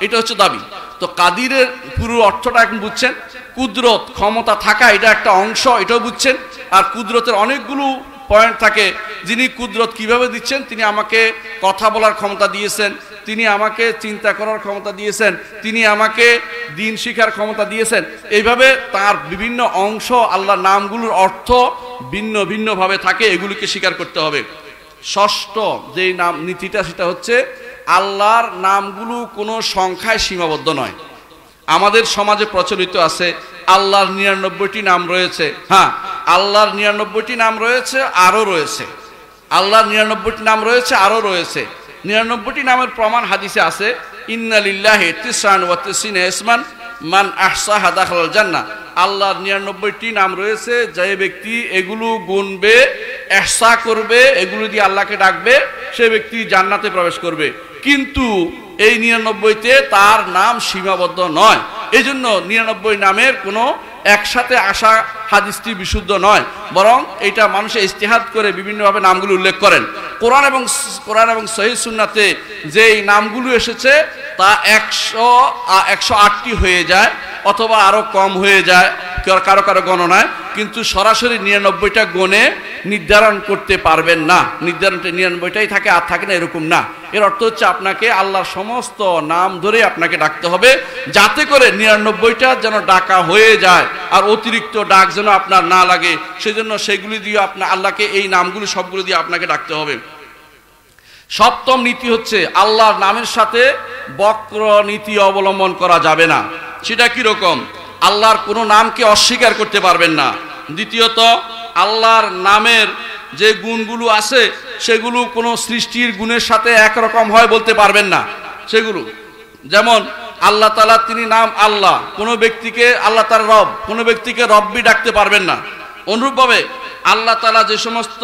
[SPEAKER 1] এটা হচ্ছে দাবি। তো কাদিরের পুরো অর্থটা এখন বুঝছেন। কুদরত, ক্ষমতা থাকা, এটা একটা অংশ, এটাও বুঝছেন। আর কুদরতের অনেকগুলো পয়েন্ট থাকে। যিনি কুদরত কিভাবে দিচ্ছেন, তিনি আমাকে কথা বলার ক্ষমতা দিয়েছেন, তিনি আমাকে চিন্তা করার ক্ষমতা দিয়েছেন, তিনি আমাকে দিন শিখার ক্ষমতা দিয়েছেন। এইভাবে তার বিভিন্ন অংশ, আল্লাহর নামগুলোর অর্থ ভিন্ন ভিন্নভাবে থাকে, এগুলিকে স্বীকার করতে হবে। ষষ্ঠ যেই নাম নীতিটা, সেটা হচ্ছে আল্লাহর নামগুলো কোনো সংখ্যায় সীমাবদ্ধ নয়। আমাদের সমাজে প্রচলিত আছে আল্লাহর 99টি নাম রয়েছে। হ্যাঁ, আল্লাহর 99টি নাম রয়েছে, আরও রয়েছে। আল্লাহর 99টি নাম রয়েছে, আরও রয়েছে। 99টি নামের প্রমাণ হাদিসে আছে, ইন্না লিল্লাহি 99 ইসমান মান আহসাহা দাখালাল জান্নাহ। আল্লাহর 99টি নাম রয়েছে, যে ব্যক্তি এগুলো গুনবে, ইহসা করবে, এগুলো দিয়ে আল্লাহকে ডাকবে, সে ব্যক্তি জান্নাতে প্রবেশ করবে। কিন্তু এই 99তে তার নাম সীমাবদ্ধ নয়। এই জন্য 99 নামের কোনো একসাথে আসা হাদিসটি বিশুদ্ধ নয়, বরং এটা মানুষে ইজতিহাদ করে বিভিন্নভাবে নামগুলো উল্লেখ করেন। কোরআন এবং সহিহ সুন্নাতে যেই নামগুলো এসেছে তা 108টি হয়ে যায়, অথবা আরো কম হয়ে যায় কারো কারো গণনায়, কিন্তু সরাসরি 99টা গণে নির্ধারণ করতে পারবেন না। নির্ধারণটা 99টাই থাকে, আর থাকে না, এরকম না। এর অর্থ হচ্ছে আপনাকে আল্লাহর সমস্ত নাম ধরে আপনাকে ডাকতে হবে, যাতে করে 99টা যেন ডাকা হয়ে যায়, আর অতিরিক্ত ডাক যেন আপনার না লাগে। সেজন্য সেগুলি দিয়ে আপনার আল্লাহকে, এই নামগুলি সবগুলো দিয়ে আপনাকে ডাকতে হবে। সপ্তম নীতি হচ্ছে আল্লাহর নামের সাথে বক্র নীতি অবলম্বন করা যাবে না। সেটা কিরকম? আল্লাহর কোনো নামকে অস্বীকার করতে পারবেন না। দ্বিতীয়ত, আল্লাহর নামের যে গুণগুলো আছে সেগুলো কোনো সৃষ্টির গুণের সাথে একরকম হয় বলতে পারবেন না। সেগুলো যেমন আল্লাহ তাআলা, তিনি নাম আল্লাহ, কোনো ব্যক্তিকে আল্লাহ তার রব, কোনো ব্যক্তিকে রব্বি ডাকতে পারবেন না। অনুরূপভাবে আল্লাহ তাআলা যে সমস্ত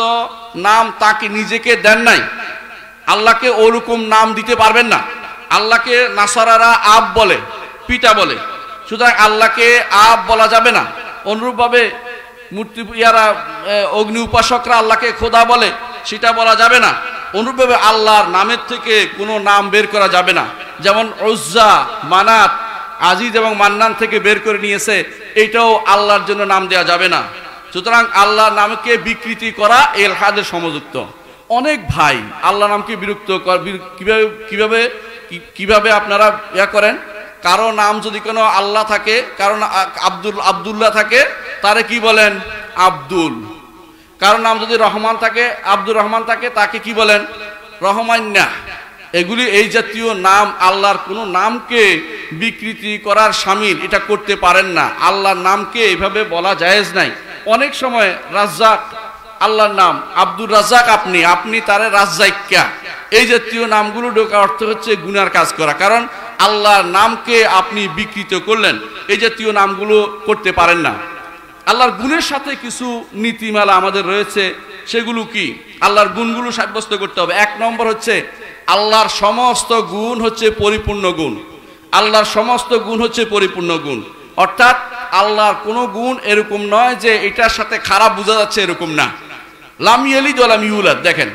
[SPEAKER 1] নাম তাকে নিজেকে দেন নাই, আল্লাহকে ওরকম নাম দিতে পারবেন না। আল্লাহকে নাসারারা আব বলে, পিতা বলে, সুতরাং আল্লাহকে আব বলা যাবে না। অনুরূপভাবে মূর্তি অগ্নি উপাসকরা আল্লাহকে খোদা বলে, সেটা বলা যাবে না। অনুরূপভাবে আল্লাহর নামের থেকে কোনো নাম বের করা যাবে না। যেমন উজ্জা, মানাত, আজিজ এবং মান্নান থেকে বের করে নিয়েছে, এইটাও আল্লাহর জন্য নাম দেওয়া যাবে না। সুতরাং আল্লাহর নামকে বিকৃতি করা এলহাদের সমযুক্ত। অনেক ভাই আল্লাহ নামকে বিরক্ত কিভাবে আপনারা করেন। কারো নাম যদি কোনো আল্লাহ থাকে, কারো আব্দুল্লাহ থাকে, তারে কি বলেন? আব্দুল। কারো নাম যদি রহমান থাকে, আব্দুর রহমান থাকে, তাকে কি বলেন? রহমান্না। এগুলি এই জাতীয় নাম আল্লাহর কোনো নামকে বিকৃতি করার শামিল, এটা করতে পারেন না। আল্লাহর নামকে এইভাবে বলা জায়েজ নাই। অনেক সময় রাজ্জাক আল্লাহর নাম, আব্দুর রাজ্জাক আপনি তারে রাজ্জাইক্কা, এই জাতীয় নামগুলো ঢোকা অর্থ হচ্ছে গুনার কাজ করা। কারণ আল্লাহর নামকে আপনি বিকৃত করলেন, এই জাতীয় নামগুলো করতে পারেন না। আল্লাহর গুণের সাথে কিছু নীতিমালা আমাদের রয়েছে, সেগুলো কি? আল্লাহর গুণগুলো সাব্যস্ত করতে হবে। 1 নম্বর হচ্ছে আল্লাহর সমস্ত গুণ হচ্ছে পরিপূর্ণ গুণ। আল্লাহর সমস্ত গুণ হচ্ছে পরিপূর্ণ গুণ, অর্থাৎ আল্লাহর কোনো গুণ এরকম নয় যে এটার সাথে খারাপ বোঝা যাচ্ছে, এরকম না। লাম ইয়ালিদ ওয়া লাম ইউলাদ, দেখেন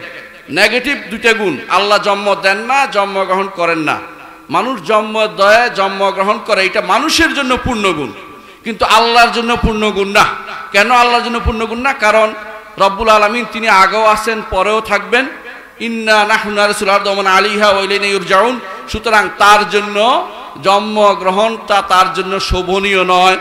[SPEAKER 1] নেগেটিভ 2টা গুণ। আল্লাহ জন্ম দেন না, জন্মগ্রহণ করেন না। মানুষ জন্ম দেয়, জন্মগ্রহণ করে, এটা মানুষের জন্য পূর্ণ গুণ, কিন্তু আল্লাহর জন্য পূর্ণ গুণ না। কেন আল্লাহর জন্য পূর্ণ গুণ না? কারণ রব্বুল আলামিন তিনি আগেও আছেন, পরেও থাকবেন। ইন্না নাহনু নারসুল আরদ ওয়া মান আলাইহা ওয়া ইলাইনা ইরজাউন। সুতরাং তার জন্য জন্মগ্রহণটা তার জন্য শোভনীয় নয়।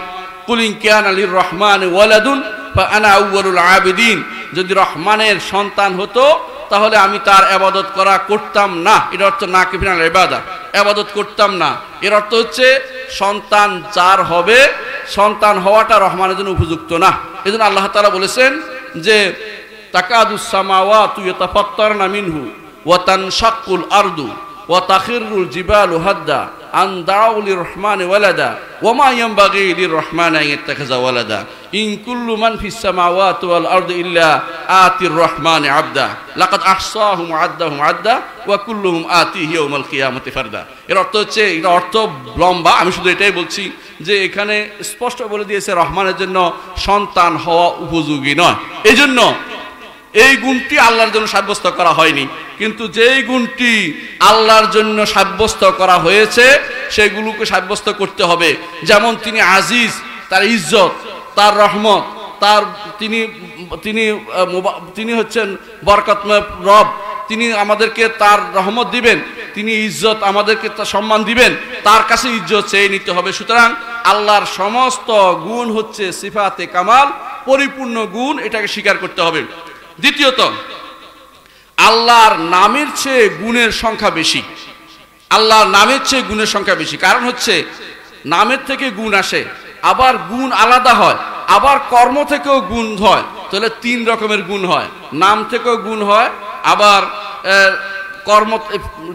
[SPEAKER 1] কুল ইন কানা লির রহমানি ওয়ালাদুন ফা আনা আউয়ালুল আবিদিন, যদি রহমানের সন্তান হতো তাহলে আমি তার ইবাদত করতাম না। এর অর্থ না কিফিনাল ইবাদা, ইবাদত করতাম না। এর অর্থ হচ্ছে সন্তান যার হবে, সন্তান হওয়াটা রহমানের জন্য উপযুক্ত না। এজন্য আল্লাহ তাআলা বলেছেন যে তাকাদুস সামাওয়াতু ইয়াতাফাত্তারনা মিনহু ওয়া তানশাক্কুল আরদু ওয়া তাখিরুল জিবালু হাদ্দা আন দাউ লিররহমানি ওয়ালাদা ওয়া মা ইয়ানবাগি লিররহমানি আন ইয়াত্তাখিযা ওয়ালাদা ইন কুল্লু মান ফিস সামাওয়াতি ওয়াল আরদি ইল্লা আতির রহমানি আবদা লাকাদ আহসাহুম ওয়া আদ্দাহুম আদ্দা ওয়া কুল্লুহুম আতিহি ইয়াওমাল কিয়ামাতি ফারদা। এর অর্থ হচ্ছে, এটা অর্থ লম্বা, আমি শুধু এটাই বলছি যে এখানে স্পষ্ট বলে দিয়েছে রহমানের জন্য সন্তান হওয়া উপযোগী নয়। এজন্য এই গুণটি আল্লাহর জন্য সাব্যস্ত করা হয়নি, কিন্তু যেই গুণটি আল্লাহর জন্য সাব্যস্ত করা হয়েছে সেগুলোকে সাব্যস্ত করতে হবে। যেমন তিনি আজিজ, তার ইজ্জত, তার রহমত, তার তিনি হচ্ছেন বরকতময় রব, তিনি আমাদেরকে তার রহমত দিবেন, তিনি ইজ্জত আমাদেরকে তার সম্মান দিবেন, তার কাছে ইজ্জত চেয়ে নিতে হবে। সুতরাং আল্লাহর সমস্ত গুণ হচ্ছে সিফাতে কামাল, পরিপূর্ণ গুণ, এটাকে স্বীকার করতে হবে। দ্বিতীয়ত, আল্লাহর নামের চেয়ে গুণের সংখ্যা বেশি। আল্লাহর নামের চেয়ে গুণের সংখ্যা বেশি। কারণ হচ্ছে নামের থেকে গুণ আসে, আবার গুণ আলাদা হয়, আবার কর্ম থেকেও গুণ হয়। তাহলে 3 রকমের গুণ হয়, নাম থেকেও গুণ হয়, আবার কর্ম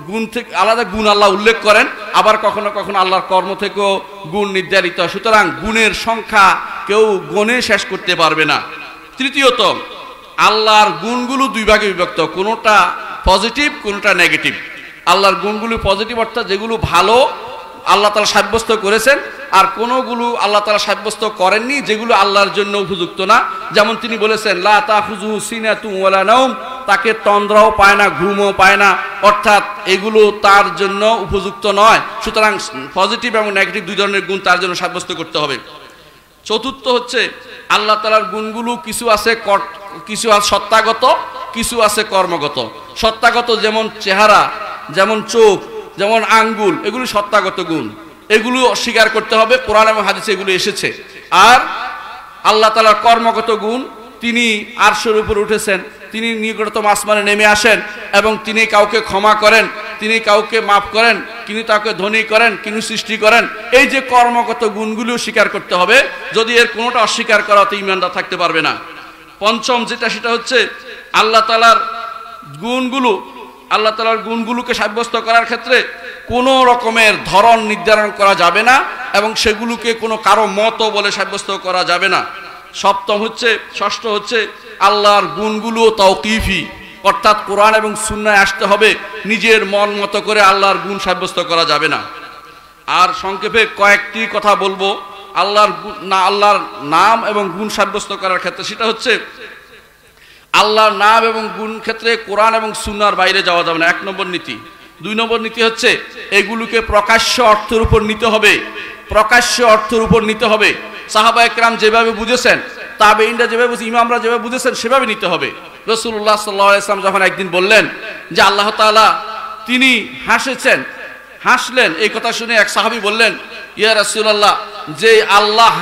[SPEAKER 1] গুণ থেকে আলাদা গুণ আল্লাহ উল্লেখ করেন, আবার কখনো কখনো আল্লাহর কর্ম থেকেও গুণ নির্ধারিত হয়। সুতরাং গুণের সংখ্যা কেউ গণে শেষ করতে পারবে না। তৃতীয়ত, আল্লাহর গুণগুলো 2 ভাগে বিভক্ত, কোনোটা পজিটিভ, কোনোটা নেগেটিভ। আল্লাহর গুণগুলো পজিটিভ, অর্থাৎ যেগুলো ভালো আল্লাহ তাআলা সাব্যস্ত করেছেন, আর কোনোগুলো আল্লাহ তাআলা সাব্যস্ত করেননি, যেগুলো আল্লাহর জন্য উপযুক্ত না। যেমন তিনি বলেছেন লা তাখুযুহু সিনাতুন ওয়ালা নাওম, তাকে তন্দ্রাও পায় না, ঘুমও পায় না, অর্থাৎ এগুলো তার জন্য উপযুক্ত নয়। সুতরাং পজিটিভ এবং নেগেটিভ 2 ধরনের গুণ তার জন্য সাব্যস্ত করতে হবে। চতুর্থ হচ্ছে আল্লাহ তাআলার গুণগুলো কিছু আছে সত্তাগত, কিছু আছে কর্মগত। সত্তাগত যেমন চেহারা, যেমন চোখ, যেমন আঙ্গুল, এগুলো সত্তাগত গুণ, এগুলো স্বীকার করতে হবে, কোরআন এবং হাদিসে এগুলো এসেছে। আর আল্লাহ তাআলার কর্মগত গুণ, তিনি আরশের উপর উঠেছেন, তিনি নিকটতম আসমানে নেমে আসেন এবং তিনি কাউকে ক্ষমা করেন, তিনি কাউকে মাফ করেন, তিনি তাকে ধনী করেন, তিনি সৃষ্টি করেন। এই যে কর্মগত গুণগুলো স্বীকার করতে হবে। যদি এর কোনোটা অস্বীকার করাতে ঈমানদার থাকতে পারবে না। পঞ্চম যেটা, সেটা হচ্ছে আল্লাহ তাআলার গুণগুলোকে সাব্যস্ত করার ক্ষেত্রে কোনো রকমের ধরন নির্ধারণ করা যাবে না এবং সেগুলোকে কোনো কারো মত বলে সাব্যস্ত করা যাবে না। ষষ্ঠ হচ্ছে আল্লাহর গুণগুলো তাওকিফি, অর্থাৎ কোরআন এবং সুন্নায় আসতে হবে, নিজের মন মতো করে আল্লাহর গুণ সাব্যস্ত করা যাবে না। আর সংক্ষেপে কয়েকটি কথা বলবো আল্লাহর নাম এবং গুণ সাব্যস্ত করার ক্ষেত্রে। সেটা হচ্ছে আল্লাহর নাম এবং গুণ ক্ষেত্রে কোরআন এবং সুন্নাহর বাইরে যাওয়া যাবে না, 1 নম্বর নীতি। 2 নম্বর নীতি হচ্ছে এগুলোকে প্রকাশ্য অর্থের উপর নিতে হবে, প্রকাশ্য অর্থের উপর নিতে হবে। সাহাবায়ে কেরাম যেভাবে বুঝেছেন, তাবেঈনরা যেভাবে বুঝেছেন, ইমামরা যেভাবে বুঝেছেন সেভাবে নিতে হবে। রাসূলুল্লাহ সাল্লাল্লাহু আলাইহি ওয়াসাল্লাম যখন একদিন বললেন যে আল্লাহ তাআলা তিনি হাসলেন, এই কথা শুনে এক সাহাবী বললেন, ইয়া রাসূলুল্লাহ, যে আল্লাহ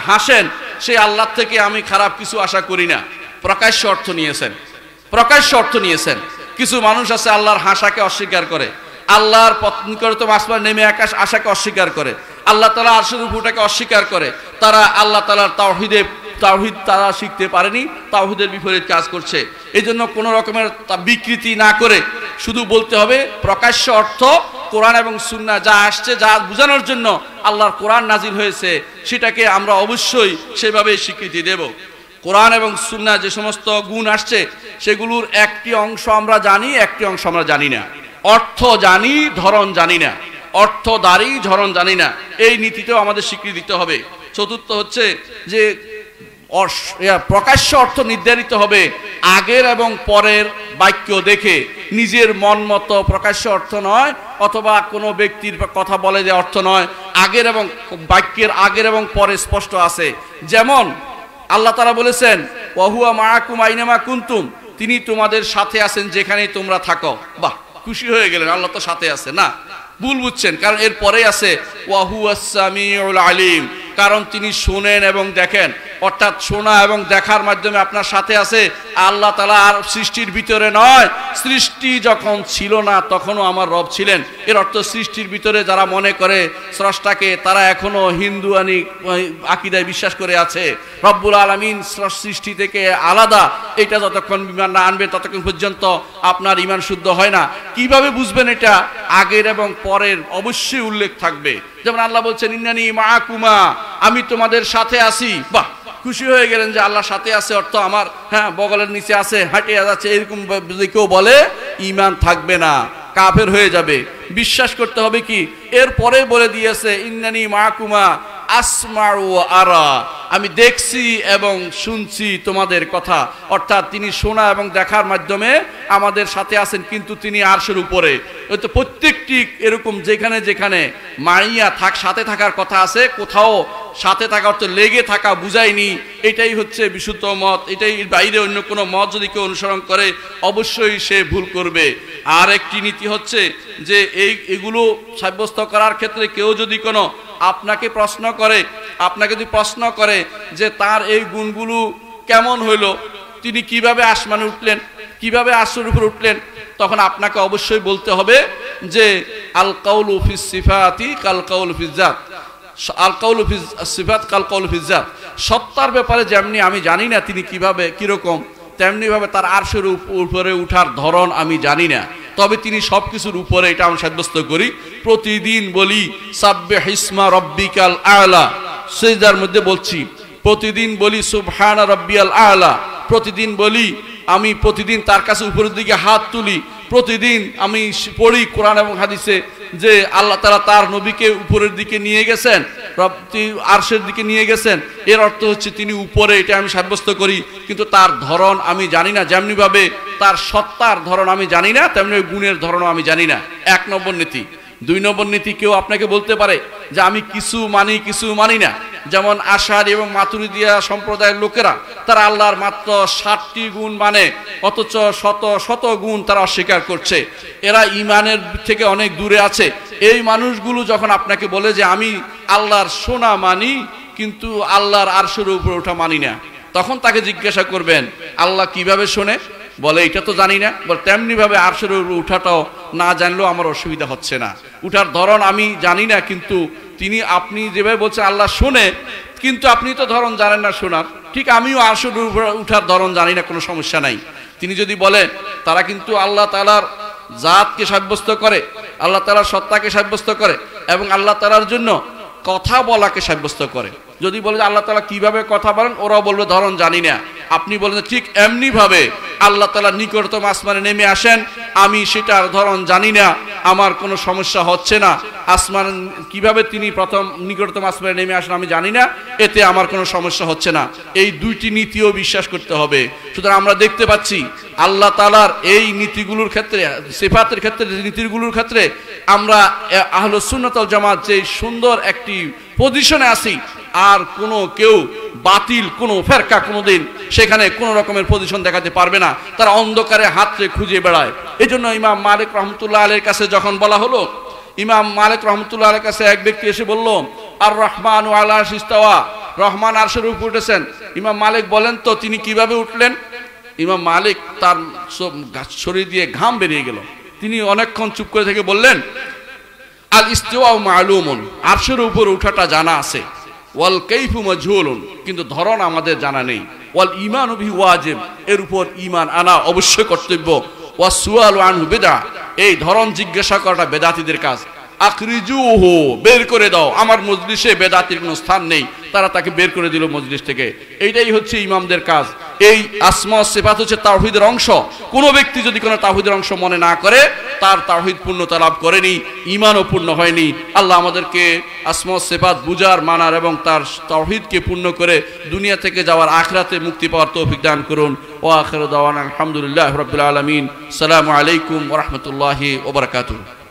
[SPEAKER 1] হাসেন সেই আল্লাহ থেকে আমি খারাপ কিছু আশা করি না। প্রকাশ্য অর্থ নিয়েছেন। কিছু মানুষ আছে আল্লাহর হাসাকে অস্বীকার করে, আল্লাহর নিকটতম আসমান নেমে আসাকে অস্বীকার করে, আল্লাহ তাআলা আরশের উপর ওঠাকে অস্বীকার করে, তারা আল্লাহ তাআলার তাওহীদ তারা শিখতে পারেনি, তাওহীদের বিপরীত কাজ করছে। এই জন্য কোনো রকমের বিকৃতি না করে শুধু বলতে হবে প্রকাশ্য অর্থ কোরআন এবং সুন্নাহ যা আসছে, যা বোঝানোর জন্য আল্লাহর কোরআন নাজিল হয়েছে, সেটাকে আমরা অবশ্যই সেভাবে স্বীকৃতি দেব। কোরআন এবং সুন্নাহ যে সমস্ত গুণ আসছে সেগুলোর একটি অংশ আমরা জানি, একটি অংশ আমরা জানি না। অর্থ জানি, ধরন জানি না। অর্থ দাঁড়ি, ধরন জানি না। এই নীতিটাও আমাদের স্বীকৃতি দিতে হবে। চতুর্থ হচ্ছে যে প্রকাশ্য অর্থ নির্ধারিত হবে আগের এবং পরের বাক্য দেখে, নিজের মন মতো প্রকাশ্য অর্থ নয়, অথবা কোনো ব্যক্তির কথা বলে যে অর্থ নয়, আগের এবং বাক্যের আগের এবং পরে স্পষ্ট আছে। যেমন আল্লাহ তাআলা বলেছেন ওয়াহুয়া মাআকুম আইনামা কুনতুম, তিনি তোমাদের সাথে আছেন যেখানেই তোমরা থাকো। বাহ, খুশি হয়ে গেলেন, আল্লাহ তো সাথে আছে না, ভুল বুঝছেন, কারণ এর পরে আছে ওয়াহুয়াস সামিউল আলিম, কারণ তিনি শোনেন এবং দেখেন। অর্থাৎ শোনা এবং দেখার মাধ্যমে আপনার সাথে আছে। আল্লাহ তাআলা আর সৃষ্টির ভিতরে নয়, সৃষ্টি যখন ছিল না তখনও আমার রব ছিলেন। এর অর্থ সৃষ্টির ভিতরে যারা মনে করে স্রষ্টাকে, তারা এখনো হিন্দুয়ানি আকীদায় বিশ্বাস করে আছে। রব্বুল আলামিন সৃষ্টি থেকে আলাদা, এটা যতক্ষণ ঈমান না আনবে ততক্ষণ পর্যন্ত আপনার ঈমান শুদ্ধ হয় না। কিভাবে বুঝবেন এটা? আগের এবং পরের অবশ্যই উল্লেখ থাকবে। যেমন আল্লাহ বলছেন ইন্নানি মাআকুমা, আমি তোমাদের সাথে আছি। বাহ, খুশি হয়ে গেলেন যে আল্লাহ সাথে আছে, অর্থ আমার বগলের নিচে আছে, হাঁটে যাচ্ছে, এরকম যদি কেউ বলে ঈমান থাকবে না, কাফের হয়ে যাবে। বিশ্বাস করতে হবে কি? এরপরে বলে দিয়েছে ইন্নানি মাআকুমা আসমাউ ওয়া আরা, আমি দেখছি এবং শুনছি তোমাদের কথা। অর্থাৎ তিনি শোনা এবং দেখার মাধ্যমে আমাদের সাথে আছেন, কিন্তু তিনি আরশের উপরে। তো প্রত্যেকটি এরকম যেখানে যেখানে মাইয়া সাথে থাকার কথা আছে, কোথাও সাথে থাকা অর্থ লেগে থাকা বুঝায়নি। এটাই হচ্ছে বিশুদ্ধ মত। এটাই বাইরে অন্য কোনো মত যদি কেউ অনুসরণ করে অবশ্যই সে ভুল করবে। আর একটি নীতি হচ্ছে যে এগুলো সাব্যস্ত করার ক্ষেত্রে কেউ যদি কোনো আপনাকে যদি প্রশ্ন করে যে তার এই গুণগুলো কেমন হইল, তিনি কিভাবে আসমানে উঠলেন, কিভাবে আরশের উপর উঠলেন, তখন আপনাকে অবশ্যই বলতে হবে যে আল কাউলু ফিস সিফাতি কাল কাউলু ফিজ জাত, আল কাউলু ফিস সিফাত কাল কাউলু ফিজ জাত। সত্তার ব্যাপারে যেমনি আমি জানি না তিনি কিভাবে কিরকম, তেমনি ভাবে তার আরশের উপরে উঠার ধরন আমি জানি না, তবে তিনি সবকিছুর উপরে, এটা আমি সাব্যস্ত করি। প্রতিদিন বলি সাব্বিহ ইসমা রাব্বিকাল আ'লা, সিজদার মধ্যে বলছি। প্রতিদিন বলি সুবহানা রাব্বিয়াল আ'লা, প্রতিদিন বলি, আমি প্রতিদিন তার কাছে উপরের দিকে হাত তুলি। প্রতিদিন আমি পড়ি কোরআন এবং হাদিসে যে আল্লাহ তাআলা তার নবীকে উপরের দিকে নিয়ে গেছেন, আরশের দিকে নিয়ে গেছেন। এর অর্থ হচ্ছে তিনি উপরে, এটা আমি সাব্যস্ত করি, কিন্তু তার ধরন আমি জানি না। যেমনি ভাবে তার সত্তার ধরন আমি জানি না, তেমনি গুণের ধরনও আমি জানি না। 1 নম্বর নীতি। 2 নম্বর নীতি, কেউ আপনাকে বলতে পারে যে আমি কিছু মানি কিছু মানি না। যেমন আশারী এবং মাতুরিদিয়া সম্প্রদায়ের লোকেরা, তারা আল্লাহর মাত্র 60টি গুণ মানে, অথচ শত শত গুণ তারা অস্বীকার করছে। এরা ঈমানের থেকে অনেক দূরে আছে। এই মানুষগুলো যখন আপনাকে বলে যে আমি আল্লাহর শোনা মানি কিন্তু আল্লাহর আরশের উপরে ওঠা মানি না, তখন তাকে জিজ্ঞাসা করবেন আল্লাহ কিভাবে শোনে? বলে এটা তো জানি না। বলে তেমনি ভাবে আরশের উপরে উঠাটাও না জানলেও আমার অসুবিধা হচ্ছে না। উঠার ধরন আমি জানি না, কিন্তু আপনি যেভাবে বলছেন আল্লাহ শোনে, কিন্তু আপনি তো ধরন জানেন না শোনার, ঠিক আমিও আরশের উপরে উঠার ধরন জানি না, কোনো সমস্যা নাই। তিনি যদি বলেন, তারা কিন্তু আল্লাহ তাআলার জাতকে সাব্যস্ত করে, আল্লাহ তাআলার সত্তাকে সাব্যস্ত করে এবং আল্লাহ তাআলার জন্য কথা বলাকে সাব্যস্ত করে। যদি বলে যে আল্লাহ তাআলা কিভাবে কথা বলেন, ওরাও বলবে ধরন জানি না। আপনি বলেন ঠিক এমনি ভাবে আল্লাহ তাআলা নিকটতম আসমানে নেমে আসেন, আমি সেটার ধরন জানি না, আমার কোনো সমস্যা হচ্ছে না। আসমান কিভাবে তিনি প্রথম নিকটতম আসমানে নেমে আসেন আমি জানি না, এতে আমার কোনো সমস্যা হচ্ছে না। এই 2টি নীতিও বিশ্বাস করতে হবে। সুতরাং আমরা দেখতে পাচ্ছি আল্লাহ তাআলার এই নীতিগুলোর ক্ষেত্রে, সিফাতের ক্ষেত্রে, নীতিগুলোর ক্ষেত্রে আমরা আহলুস সুন্নাত ওয়াল জামাত যে সুন্দর একটি পজিশনে আছি, আর কোনো কেউ বাতিল কোনো ফেরকা কোনোদিন সেখানে কোনো রকমের পজিশন দেখাতে পারবে না। তারা অন্ধকারে হাতরে খুঁজে বেড়ায়। এই জন্য ইমাম মালিক রহমতুল্লাহ আলাইহির কাছে যখন বলা হলো, ইমাম মালিক রহমতুল্লাহ আলাইহির কাছে এক ব্যক্তি এসে বলল আর রহমান আলা আরশি ইস্তাওয়া, রহমান আরশের উপর উঠেছেন। ইমাম মালিক বলেন তো তিনি কিভাবে উঠলেন? ইমাম মালিক তার শরীর দিয়ে ঘাম বেরিয়ে গেল। তিনি অনেকক্ষণ চুপ করে থেকে বললেন, আল ইস্তিওয়াউ মালুমুন, আরশের উপর ওঠাটা জানা আছে, ওয়াল কাইফু মাজহুলুন, কিন্তু ধরন আমাদের জানা নেই, ওয়াল ঈমানু বিহি ওয়াজিব, এর উপর ঈমান আনা অবশ্যই কর্তব্য, ওয়াস সুআলু আনহু বিদআ, এই ধরন জিজ্ঞাসা করাটা বেদাতীদের কাজ। আখরিজুহু, বের করে দাও, আমার মজলিসে বেদাতির কোনো স্থান নেই, তারা তাকে বের করে দিল মজলিস থেকে। এইটাই হচ্ছে ইমামদের কাজ। এই আসমা সিফাত হচ্ছে তাওহীদের অংশ। কোনো ব্যক্তি যদি কোনো তাওহীদের অংশ মনে না করে, তার তাওহীদ পূর্ণতা লাভ করেনি, ঈমানও পূর্ণ হয়নি। আল্লাহ আমাদেরকে আসমা সিফাত বুঝার, মানার এবং তার তাওহীদকে পূর্ণ করে দুনিয়া থেকে যাওয়ার আখিরাতে মুক্তি পাওয়ার তৌফিক দান করুন। ওয়া আখিরু দাওয়ানা আলহামদুলিল্লাহি রাব্বিল আলামিন। আসসালামু আলাইকুম ওয়া রাহমাতুল্লাহি ওয়া বারাকাতুহু।